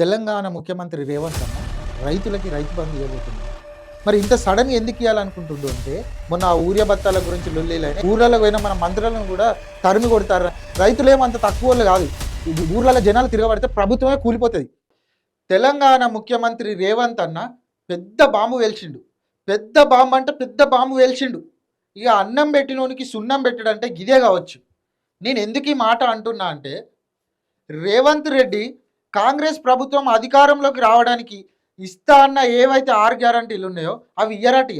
తెలంగాణ ముఖ్యమంత్రి రేవంత్ అన్న రైతులకి రైతు బంధు ఇవ్వబోతుంది. మరి ఇంత సడన్ ఎందుకు ఇవ్వాలనుకుంటుండు అంటే మొన్న ఆ ఊర్య బత్తాల గురించి లొల్లిలైన ఊర్లలో పోయిన మన మంత్రులను కూడా తరిమి కొడతారు. రైతులేమంత తక్కువ వాళ్ళు కాదు, ఊర్లలో జనాలు తిరగబడితే ప్రభుత్వమే కూలిపోతుంది. తెలంగాణ ముఖ్యమంత్రి రేవంత్ అన్న పెద్ద బాంబు వేల్చిండు. పెద్ద బాంబు అంటే పెద్ద బాంబు వేల్చిండు. ఇక అన్నం పెట్టినోనికి సున్నం పెట్టడంటే గిదే కావచ్చు. నేను ఎందుకు ఈ మాట అంటున్నా అంటే, రేవంత్ రెడ్డి కాంగ్రెస్ ప్రభుత్వం అధికారంలోకి రావడానికి ఇస్తా అన్న ఏవైతే 6 గ్యారంటీలు ఉన్నాయో అవి ఇయ్యరట.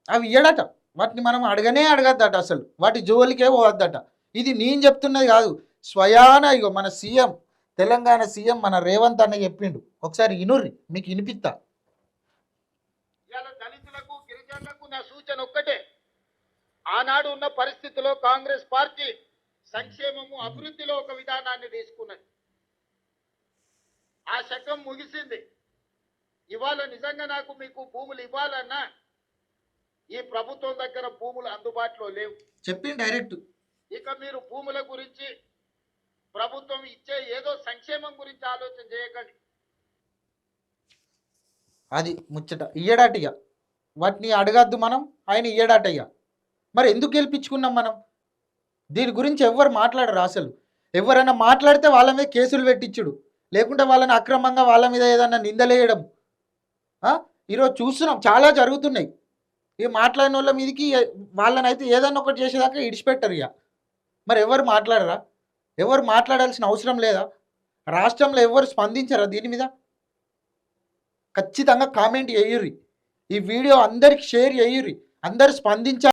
అవి ఇయ్యడట. వాటిని మనం అడగనే అడగద్దట, అసలు వాటి జోలికే పోవద్దట. ఇది నేను చెప్తున్నది కాదు, స్వయాన ఇగో మన సీఎం, తెలంగాణ సీఎం మన రేవంత్ అన్న చెప్పిండు. ఒకసారి ఇనుర్రి, మీకు వినిపిస్తా. దళితులకు గిరిజనులకు నా సూచన ఒక్కటే, ఆనాడు ఉన్న పరిస్థితిలో కాంగ్రెస్ పార్టీ సంక్షేమము అభివృద్ధిలో ఒక విధానాన్ని తీసుకున్నది. ఆ శకం ముగిసింది. ఇవాళ నిజంగా నాకు మీకు భూములు ఇవ్వాలన్నా ఈ ప్రభుత్వం దగ్గర భూములు అందుబాటులో లేవు. చెప్పింది డైరెక్ట్. ఇక మీరు భూముల గురించి, ప్రభుత్వం ఇచ్చే ఏదో సంక్షేమం గురించి ఆలోచన చేయకండి. అది ముచ్చట. ఇయ్యడాటయ్య, వాటిని అడగద్దు మనం, ఆయన ఇయ్యడాటయ్య. మరి ఎందుకు గెలిపించుకున్నాం మనం? దీని గురించి ఎవరు మాట్లాడరు. అసలు ఎవరైనా మాట్లాడితే వాళ్ళ మీద కేసులు పెట్టించుడు, లేకుంటే వాళ్ళని అక్రమంగా వాళ్ళ మీద ఏదన్నా నిందలేయడం. ఈరోజు చూస్తున్నాం, చాలా జరుగుతున్నాయి. ఇక మాట్లాడిన వాళ్ళ మీదకి వాళ్ళని అయితే ఏదన్నా ఒకటి చేసేదాకా ఇడిచిపెట్టరు. ఇక మరి ఎవరు మాట్లాడరా? ఎవరు మాట్లాడాల్సిన అవసరం లేదా? రాష్ట్రంలో ఎవరు స్పందించరా దీని మీద? ఖచ్చితంగా కామెంట్ చేయుర్రి, ఈ వీడియో అందరికి షేర్ చేయుర్రి, అందరు స్పందించాలి.